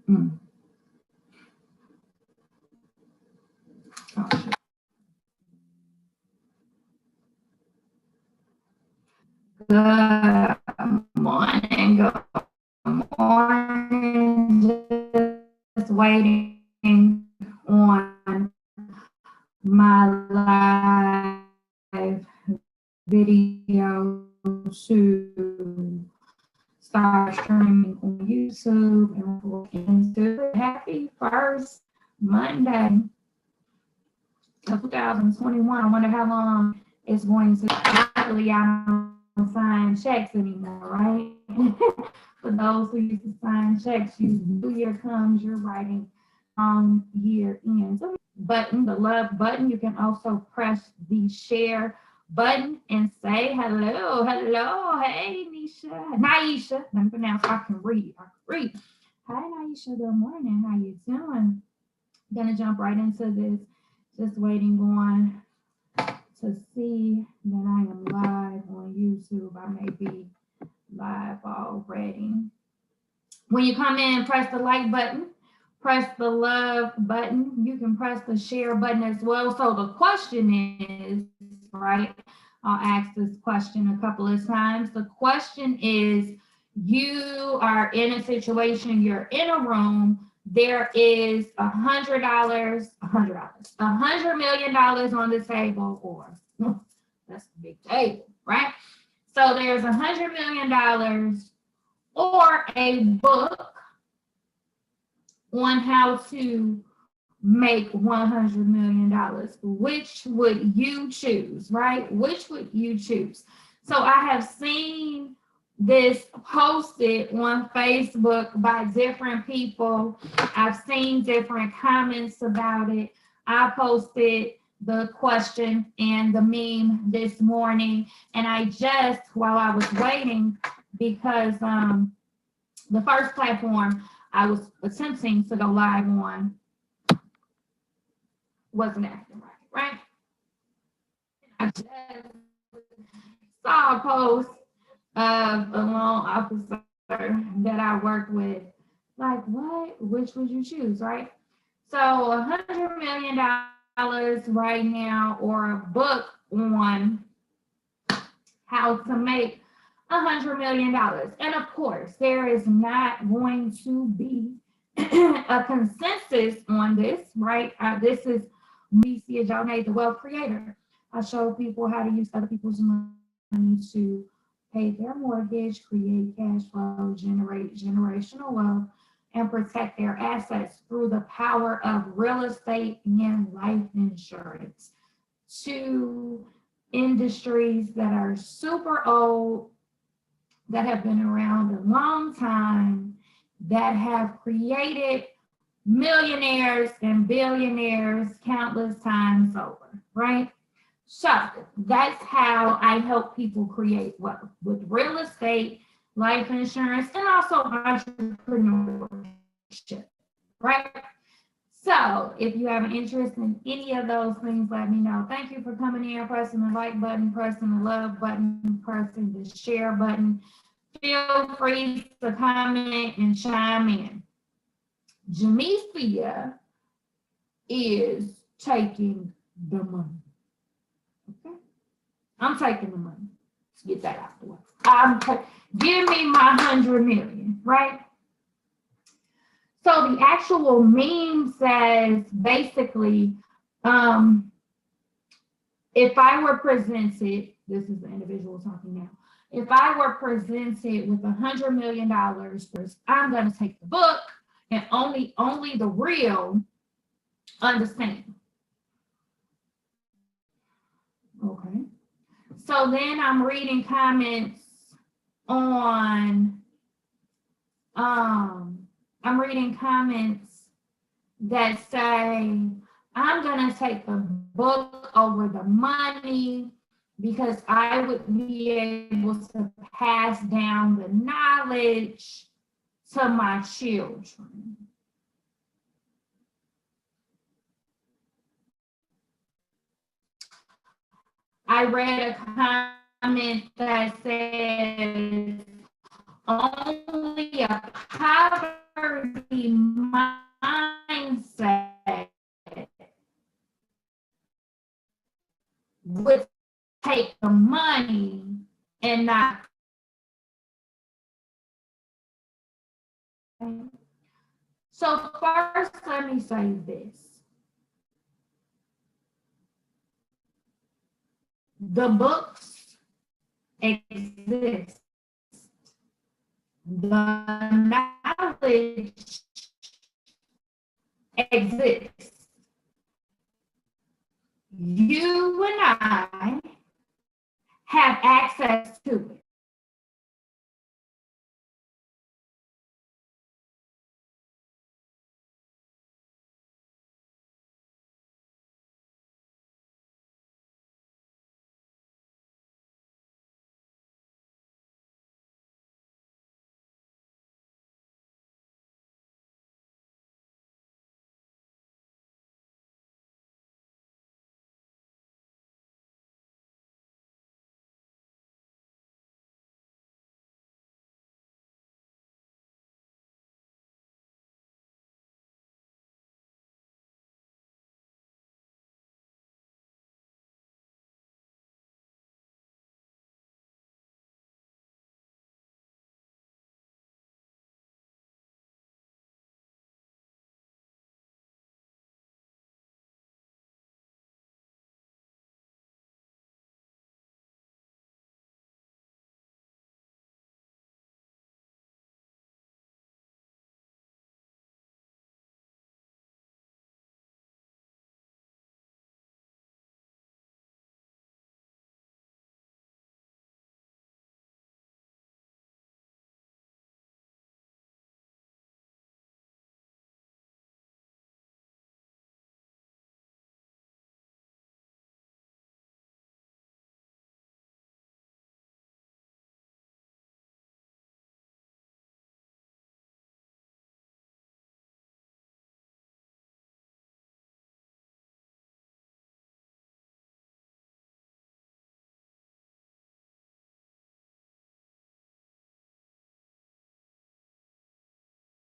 Mm. Oh, shit. Good morning. Good morning. Just waiting on my live video to start streaming on YouTube and into happy first Monday of 2021. I wonder how long it's going to. Luckily, I don't sign checks anymore, right? For those who used to sign checks, new year comes, you're writing year in. So button, the love button. You can also press the share button and say hello, hello, hey Naisha. Let me pronounce. I can read. Hi Naisha. Good morning. How you doing? Gonna jump right into this. Just waiting on to see that I am live on YouTube. I may be live already. When you come in, press the like button, press the love button. You can press the share button as well. So the question is, right? I'll ask this question a couple of times. The question is, you are in a situation, you're in a room, there is $100 million on the table, or that's a big table, right? So there's $100 million or a book on how to make $100 million. Which would you choose, right? Which would you choose? So I have seen this posted on Facebook by different people. I've seen different comments about it. I posted the question and the meme this morning, and I just, while I was waiting, because the first platform I was attempting to go live on wasn't acting right? I just saw a post of a loan officer that I worked with. Like, what? Which would you choose, right? So $100 million right now, or a book on how to make $100 million. And of course, there is not going to be a consensus on this, right? This is Alicia Jonay, the wealth creator. I show people how to use other people's money to pay their mortgage, create cash flow, generate generational wealth, and protect their assets through the power of real estate and life insurance. Two industries that are super old, that have been around a long time, that have created millionaires and billionaires countless times over, right? So that's how I help people create wealth, with real estate, life insurance, and also entrepreneurship, right? So if you have an interest in any of those things, let me know. Thank you for coming in, pressing the like button, pressing the love button, pressing the share button. Feel free to comment and chime in. Jamisia is taking the money. Okay? I'm taking the money. Let's get that out the way. Give me my 100 million, right? So the actual meme says basically, if I were presented, this is the individual talking now. If I were presented with $100 million, I'm going to take the book, and only the real understand. Okay. So then I'm reading comments on, I'm reading comments that say, I'm going to take the book over the money because I would be able to pass down the knowledge to my children. I read a comment that says, only a poverty and not. So first, let me say this. The books exist. The knowledge exists. You and I have access to it.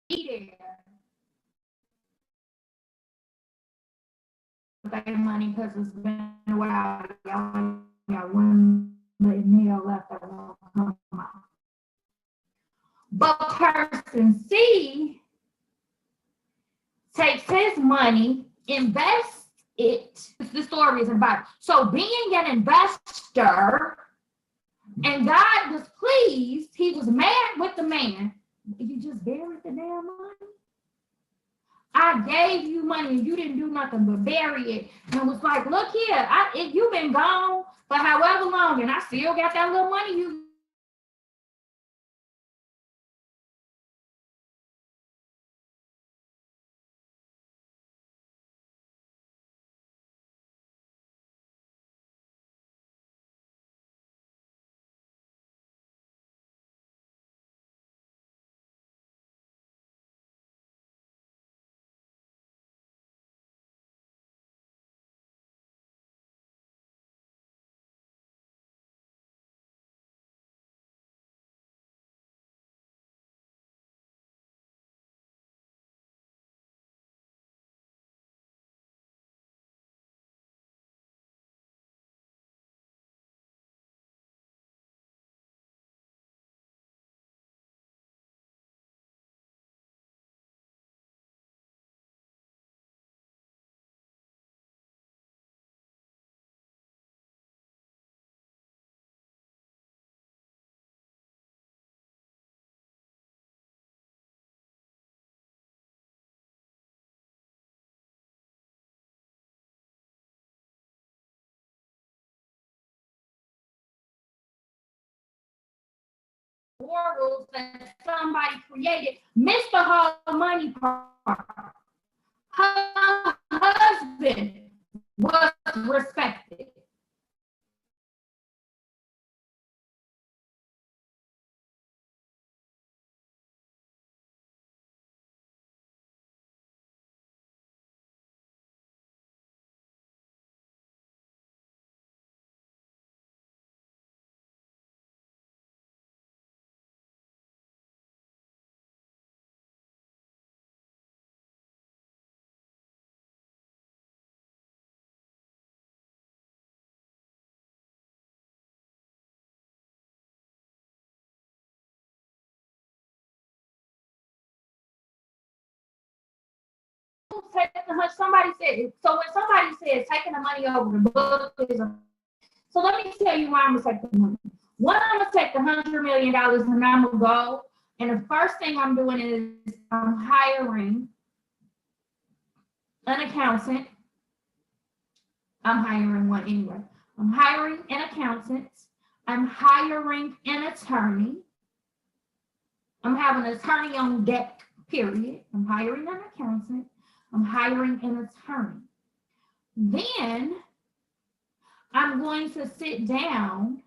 Be there. Their money because it's been a while. Y'all got one nail left that won't come out. But person C takes his money, invests it. The story is about. So being an investor, and God was pleased. He was mad with the man. You just buried the damn money. I gave you money and you didn't do nothing but bury it. And was like, look here, you've been gone for however long, and I still got that little money you morals that somebody created missed the whole money part. Her husband was respected. take the hunch. Somebody said, so when somebody says taking the money over the book is so let me tell you why I'm gonna take the money. One, I'm gonna take the $100 million and I'm gonna go. And the first thing I'm doing is I'm hiring an accountant. I'm hiring one anyway. I'm hiring an accountant. I'm hiring an attorney. I'm having an attorney on deck, period. I'm hiring an accountant. I'm hiring an attorney. Then I'm going to sit down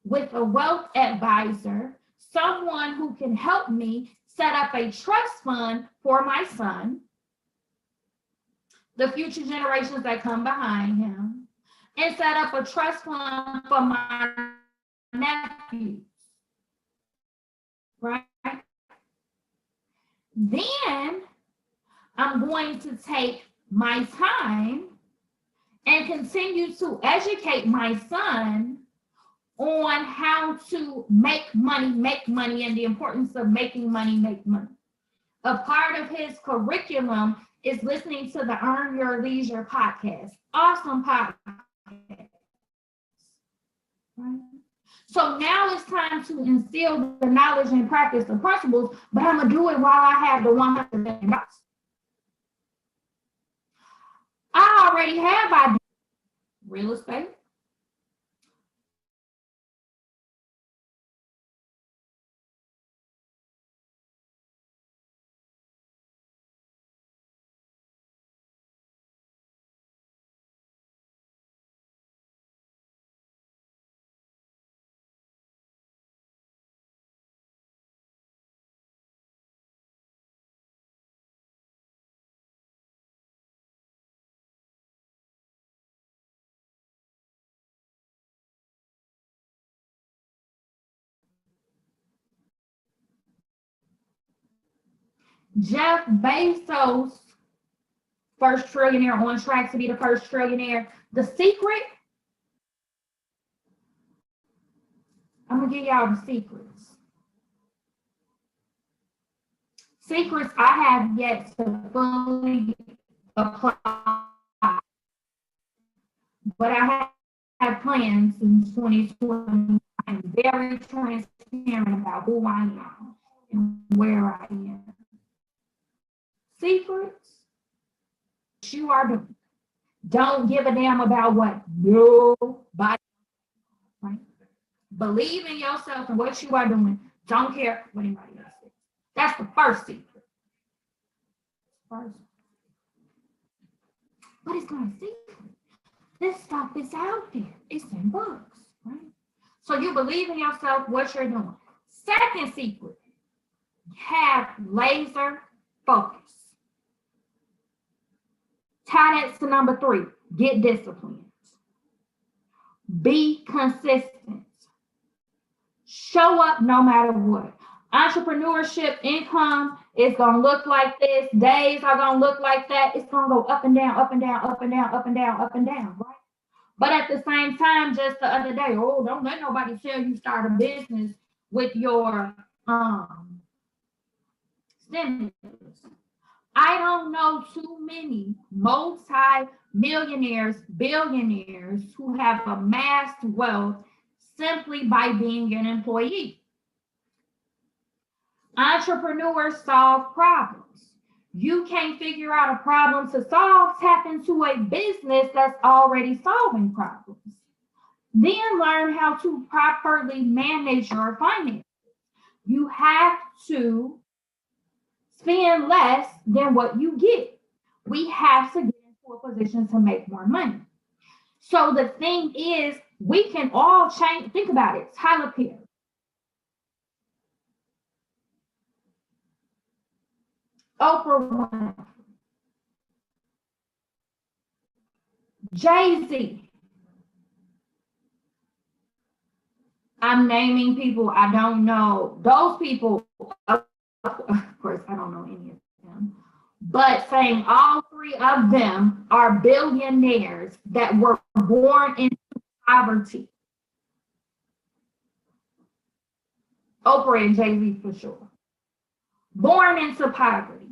with a wealth advisor, someone who can help me set up a trust fund for my son, the future generations that come behind him, and set up a trust fund for my nephews, right? Then I'm going to take my time and continue to educate my son on how to make money, and the importance of making money, make money. A part of his curriculum is listening to the Earn Your Leisure podcast. Awesome podcast. Right? So now it's time to instill the knowledge and practice the principles, but I'm going to do it while I have the $100 million. I already have ideas. Real estate. Jeff Bezos, first trillionaire, on track to be the first trillionaire. The secret, I'm going to give y'all the secrets. Secrets I have yet to fully apply, but I have plans in 2020. I'm very transparent about who I am and where I am. Secrets you are doing. Don't give a damn about what nobody, right? Believe in yourself and what you are doing. Don't care what anybody else says. That's the first secret. First. But it's not a secret. This stuff is out there. It's in books, right? So you believe in yourself, what you're doing. Second secret, have laser focus. Tie that to number 3, get disciplined. Be consistent. Show up no matter what. Entrepreneurship income is going to look like this. Days are going to look like that. It's going to go up and down, up and down, up and down, up and down, up and down, right? But at the same time, just the other day, don't let nobody tell you start a business with your stimulus. I don't know too many multi-millionaires, billionaires who have amassed wealth simply by being an employee. Entrepreneurs solve problems. You can't figure out a problem to solve, tap into a business that's already solving problems. Then learn how to properly manage your finances. You have to spend less than what you get. We have to get into a position to make more money. So the thing is, we can all change. Think about it. Tyler Perry. Oprah Winfrey. Jay-Z. I'm naming people I don't know. Those people, of course, I don't know any of them. But saying all 3 of them are billionaires that were born into poverty. Oprah and Jay-Z for sure. Born into poverty.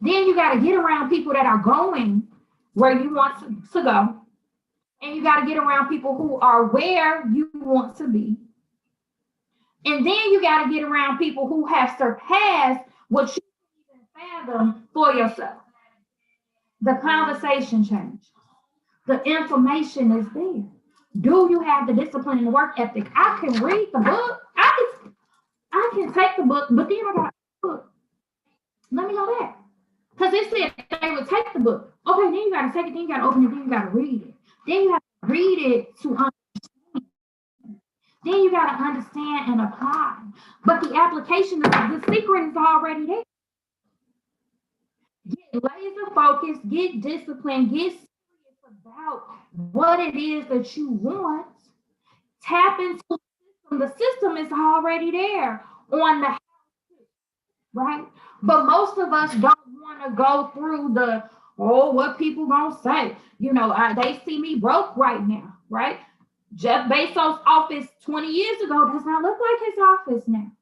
Then you got to get around people that are going where you want to go. And you got to get around people who are where you want to be. And then you got to get around people who have surpassed what you can even fathom for yourself. The conversation changes. The information is there. Do you have the discipline and the work ethic? I can read the book. I can take the book, but then I got the book. Let me go back. Because it said they would take the book. Okay, then you got to take it, then you got to open it, then you got to read it. Then you have to read it to understand. Then you got to understand and apply. But the application, the secret is already there. Get laser focused, get disciplined, get serious about what it is that you want. Tap into the system. The system is already there on the right? But most of us don't want to go through the, oh, what people gonna say? You know, they see me broke right now, right? Jeff Bezos' office 20 years ago does not look like his office now.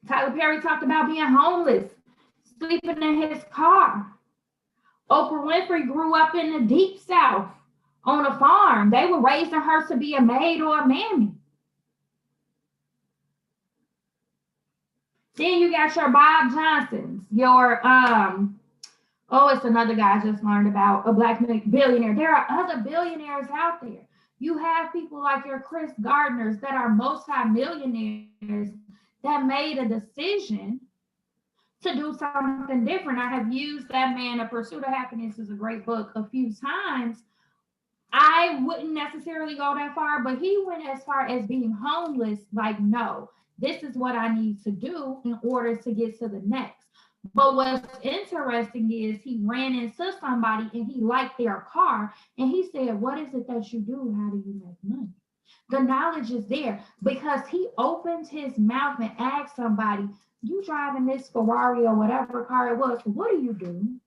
Tyler Perry talked about being homeless, sleeping in his car. Oprah Winfrey grew up in the deep South on a farm. They were raising her to be a maid or a mammy. Then you got your Bob Johnsons, your it's another guy I just learned about, a Black billionaire. There are other billionaires out there. You have people like your Chris Gardners that are multi-millionaires that made a decision to do something different. I have used that man, A Pursuit of Happiness is a great book, a few times. I wouldn't necessarily go that far, but he went as far as being homeless, like, no, this is what I need to do in order to get to the next. But what's interesting is he ran into somebody and he liked their car and he said, what is it that you do? How do you make money? The knowledge is there because he opened his mouth and asked somebody, you driving this Ferrari or whatever car it was, what do you do?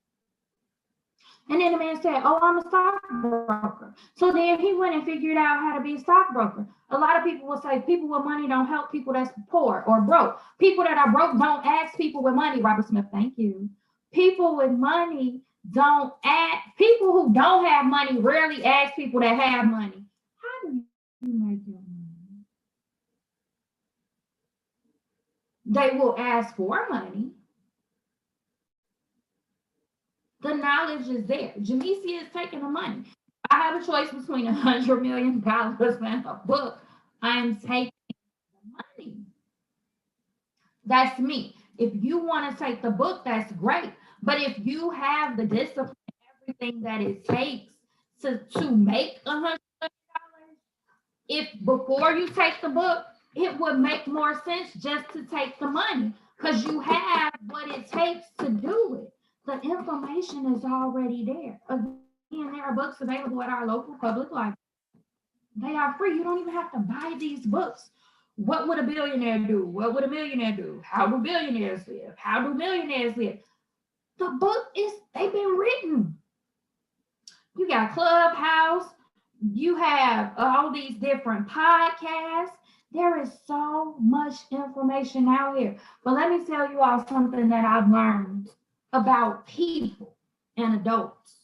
And then the man said, oh, I'm a stockbroker. So then he went and figured out how to be a stockbroker. A lot of people will say people with money don't help people that's poor or broke. People that are broke don't ask people with money. Robert Smith, thank you. People with money don't ask, people who don't have money rarely ask people that have money, how do you make your money? They will ask for money. The knowledge is there. Jamesia is taking the money. I have a choice between $100 million and a book. I'm taking the money. That's me. If you want to take the book, that's great. But if you have the discipline, everything that it takes to make $100 million, if before you take the book, it would make more sense just to take the money because you have what it takes to do it. The information is already there. Again, there are books available at our local public library. They are free. You don't even have to buy these books. What would a billionaire do? What would a millionaire do? How do billionaires live? How do millionaires live? The book they've been written. You got Clubhouse. You have all these different podcasts. There is so much information out here. But let me tell you all something that I've learned about people and adults.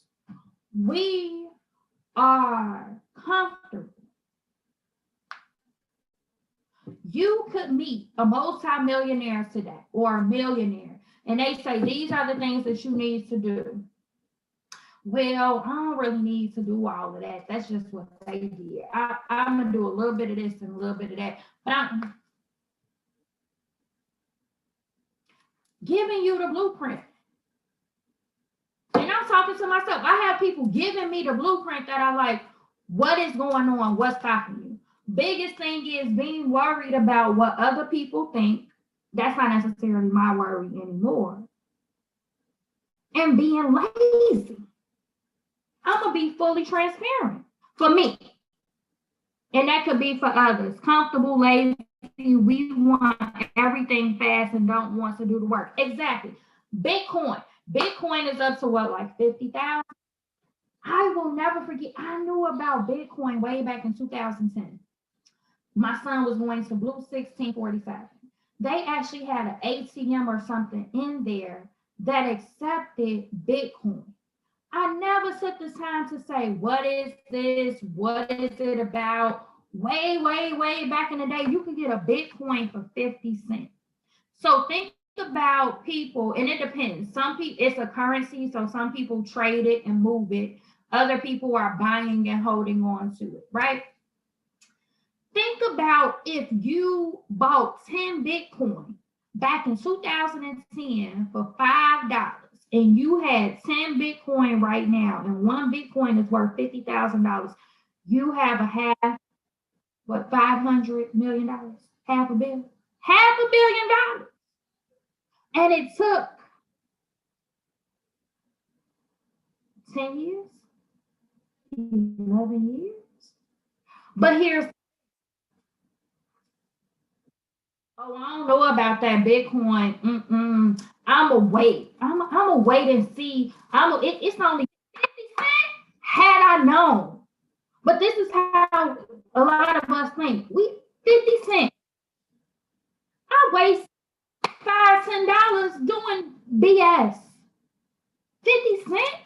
We are comfortable. You could meet a multi-millionaire today or a millionaire, and they say, these are the things that you need to do. Well, I don't really need to do all of that. That's just what they did. I'm going to do a little bit of this and a little bit of that. But I'm giving you the blueprint. And I'm talking to myself. I have people giving me the blueprint that I like, what is going on? What's stopping you? Biggest thing is being worried about what other people think. That's not necessarily my worry anymore. And being lazy. I'm going to be fully transparent for me. And that could be for others. Comfortable, lazy. We want everything fast and don't want to do the work. Exactly. Bitcoin. Bitcoin is up to what, like 50,000? I will never forget. I knew about Bitcoin way back in 2010. My son was going to Blue 1647. they actually had an ATM or something in there that accepted Bitcoin. I never took the time to say, what is this? What is it about? Way back in the day, you could get a Bitcoin for 50 cents. So think about people, and it depends. Some people, it's a currency, so some people trade it and move it. Other people are buying and holding on to it, right? Think about if you bought 10 Bitcoin back in 2010 for $5, and you had 10 Bitcoin right now, and one Bitcoin is worth $50,000, you have a half, what, $500 million? Half a billion? $500 million. And it took 10 years, 11 years. But here's, oh, I don't know about that Bitcoin. I'ma wait. I'ma wait and see. It's only 50 cents. Had I known. But this is how a lot of us think. 50 cents. I waste $5, $10 doing BS. 50 cents.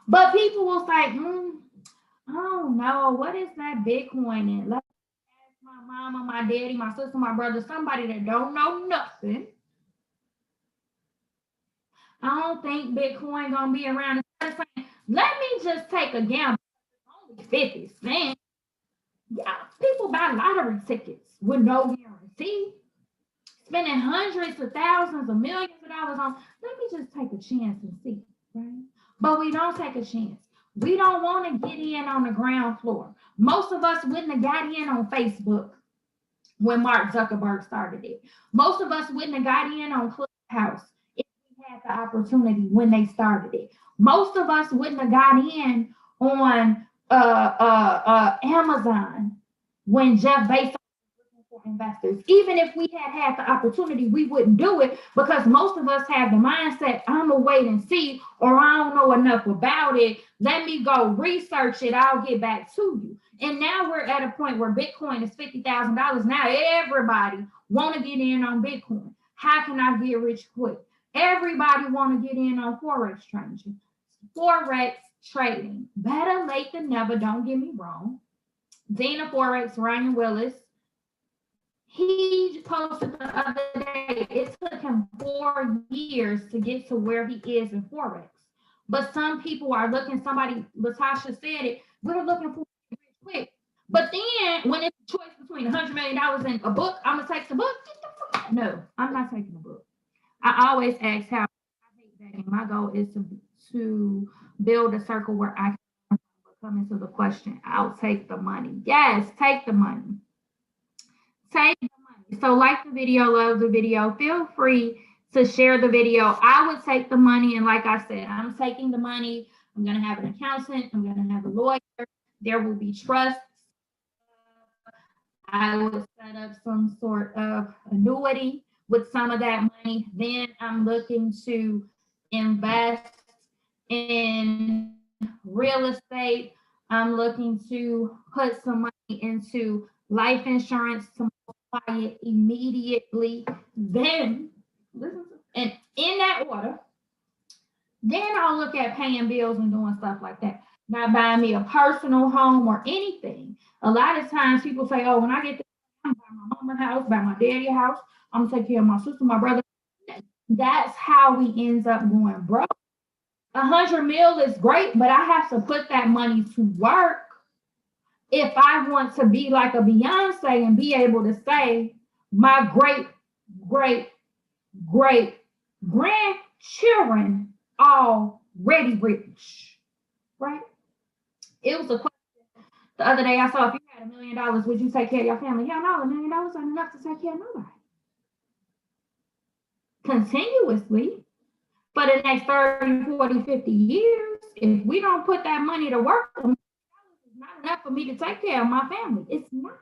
But people will say, I don't know. What is that Bitcoin in? Let's ask my mama, my daddy, my sister, my brother, somebody that don't know nothing. I don't think Bitcoin gonna be around. Let me just take a gamble. Only 50 cents. Yeah, people buy lottery tickets with no guarantee, spending hundreds of thousands of millions of dollars on. Let me just take a chance and see, right? But we don't take a chance. We don't want to get in on the ground floor. Most of us wouldn't have got in on Facebook when Mark Zuckerberg started it. Most of us wouldn't have got in on Clubhouse if we had the opportunity when they started it. Most of us wouldn't have got in on Amazon when Jeff Bezos was looking for investors. Even if we had the opportunity, we wouldn't do it because most of us have the mindset, I'm gonna wait and see, or I don't know enough about it. Let me go research it. I'll get back to you. And now we're at a point where Bitcoin is $50,000. Now everybody want to get in on Bitcoin. How can I get rich quick? Everybody want to get in on Forex trading. Forex trading. Better late than never, don't get me wrong. Dean of Forex, Ryan Willis, he posted the other day, it took him 4 years to get to where he is in Forex. But some people are looking, Latasha said it, we're looking for it quick. But then when it's a choice between $100 million and a book, I'm going to take the book. No, I'm not taking the book. I always ask how I hate begging. My goal is to build a circle where I can come into the question. I'll take the money. Yes, take the money. Take the money. So like the video, love the video. Feel free to share the video. I would take the money. And like I said, I'm taking the money. I'm going to have an accountant. I'm going to have a lawyer. There will be trusts. I would set up some sort of annuity with some of that money. Then I'm looking to invest in real estate. I'm looking to put some money into life insurance to multiply it immediately. Then, and in that order, then I'll look at paying bills and doing stuff like that. Not buying me a personal home or anything. A lot of times people say, oh, when I get there, I'm buy my mama's house, buy my daddy's house, I'm gonna take care of my sister, my brother. That's how we end up going broke. 100 mil is great, but I have to put that money to work if I want to be like a Beyonce and be able to say my great grandchildren already rich, right? It was a question the other day I saw, if you had $1 million, would you take care of your family? Hell no, $1 million ain't enough to take care of nobody. Continuously, for the next 30, 40, 50 years, if we don't put that money to work, it's not enough for me to take care of my family. It's not.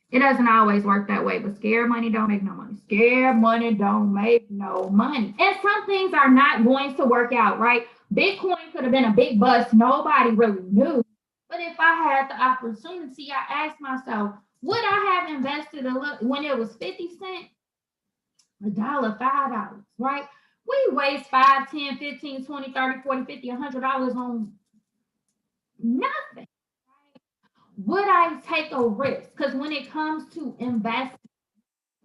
It doesn't always work that way, but scared money don't make no money. Scared money don't make no money. And some things are not going to work out, right? Bitcoin could have been a big bust. Nobody really knew. But if I had the opportunity, I asked myself, Would I have invested a little when it was 50 cents? $1, $5, right? We waste 5, 10, 15, 20, 30, 40, 50, $100 on nothing. Would I take a risk? Because when it comes to investing,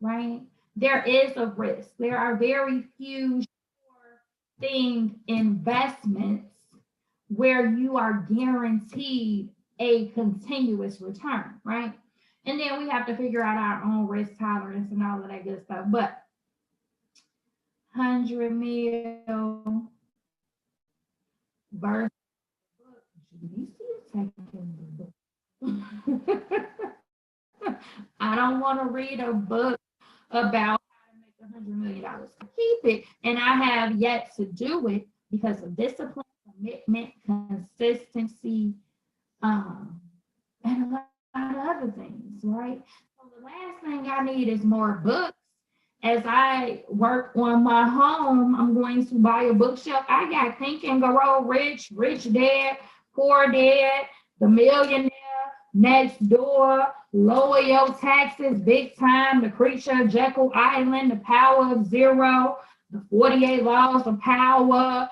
right, there is a risk. There are very few sure thing investments where you are guaranteed a continuous return, right? And then we have to figure out our own risk tolerance and all of that good stuff. But 100 mil versus I don't want to read a book about how to make $100 million. Keep it, and I have yet to do it because of discipline, commitment, consistency, and a lot of other things, right? So the last thing I need is more books. As I work on my home, I'm going to buy a bookshelf. I got Think and Grow Rich, Rich Dad, Poor Dad, The Millionaire, Next Door, Lower Your Taxes, Big Time, The Creature, Jekyll Island, The Power of Zero, The 48 Laws of Power,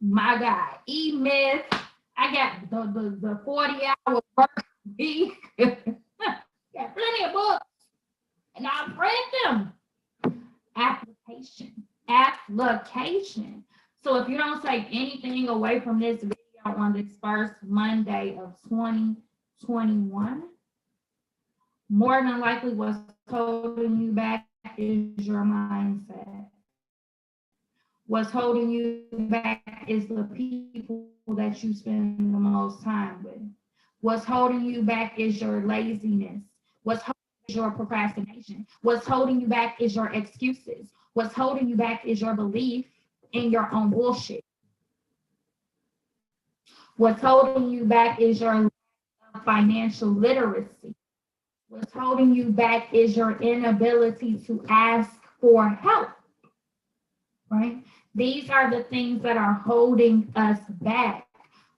my God, E-Myth. I got the 40-hour work week. Got plenty of books, and I've read them. Application. So if you don't take anything away from this video on this first Monday of 2021, more than likely what's holding you back is your mindset. What's holding you back is the people that you spend the most time with. What's holding you back is your laziness. What's holding you back is your procrastination. What's holding you back is your excuses. What's holding you back is your belief in your own bullshit. What's holding you back is your financial literacy. What's holding you back is your inability to ask for help, right? These are the things that are holding us back.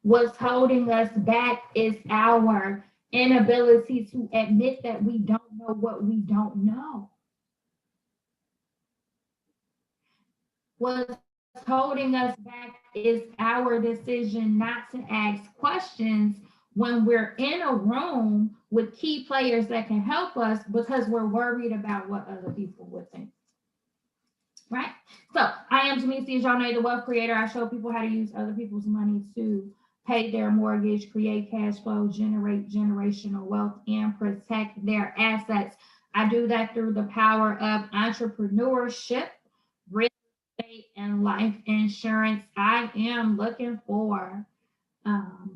What's holding us back is our inability to admit that we don't know what we don't know. What's holding us back is our decision not to ask questions when we're in a room with key players that can help us because we're worried about what other people would think. Right? So I am Jamesia Jonay, the wealth creator. I show people how to use other people's money to pay their mortgage, create cash flow, generate generational wealth, and protect their assets. I do that through the power of entrepreneurship, real estate, and life insurance. I am looking for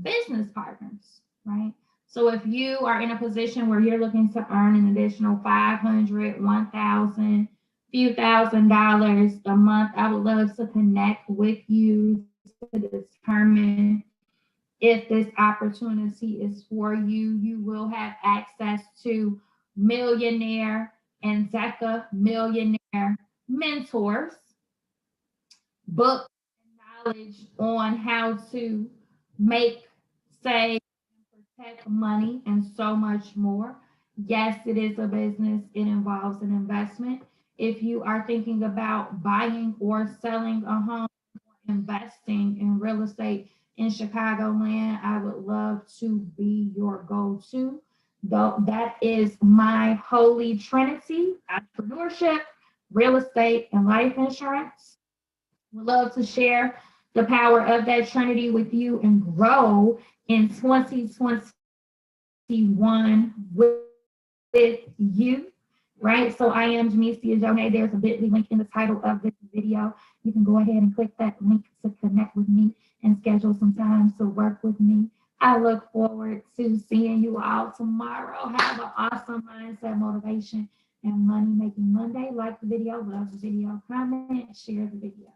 business partners, right? So if you are in a position where you're looking to earn an additional $500, $1,000, few $1,000s a month, I would love to connect with you to determine if this opportunity is for you. You will have access to millionaire and Zecca millionaire mentors, books, and knowledge on how to make, save, protect money, and so much more. Yes, it is a business. It involves an investment. If you are thinking about buying or selling a home, or investing in real estate in Chicagoland, I would love to be your go-to. Though that is my holy trinity: entrepreneurship, real estate, and life insurance. Would love to share the power of that trinity with you and grow in 2021 with you, right? So I am Jamesia Jonay. There's a bit.ly link in the title of this video. You can go ahead and click that link to connect with me and schedule some time to work with me. I look forward to seeing you all tomorrow. Have an awesome mindset, motivation, and money making Monday. Like the video, love the video, comment, share the video.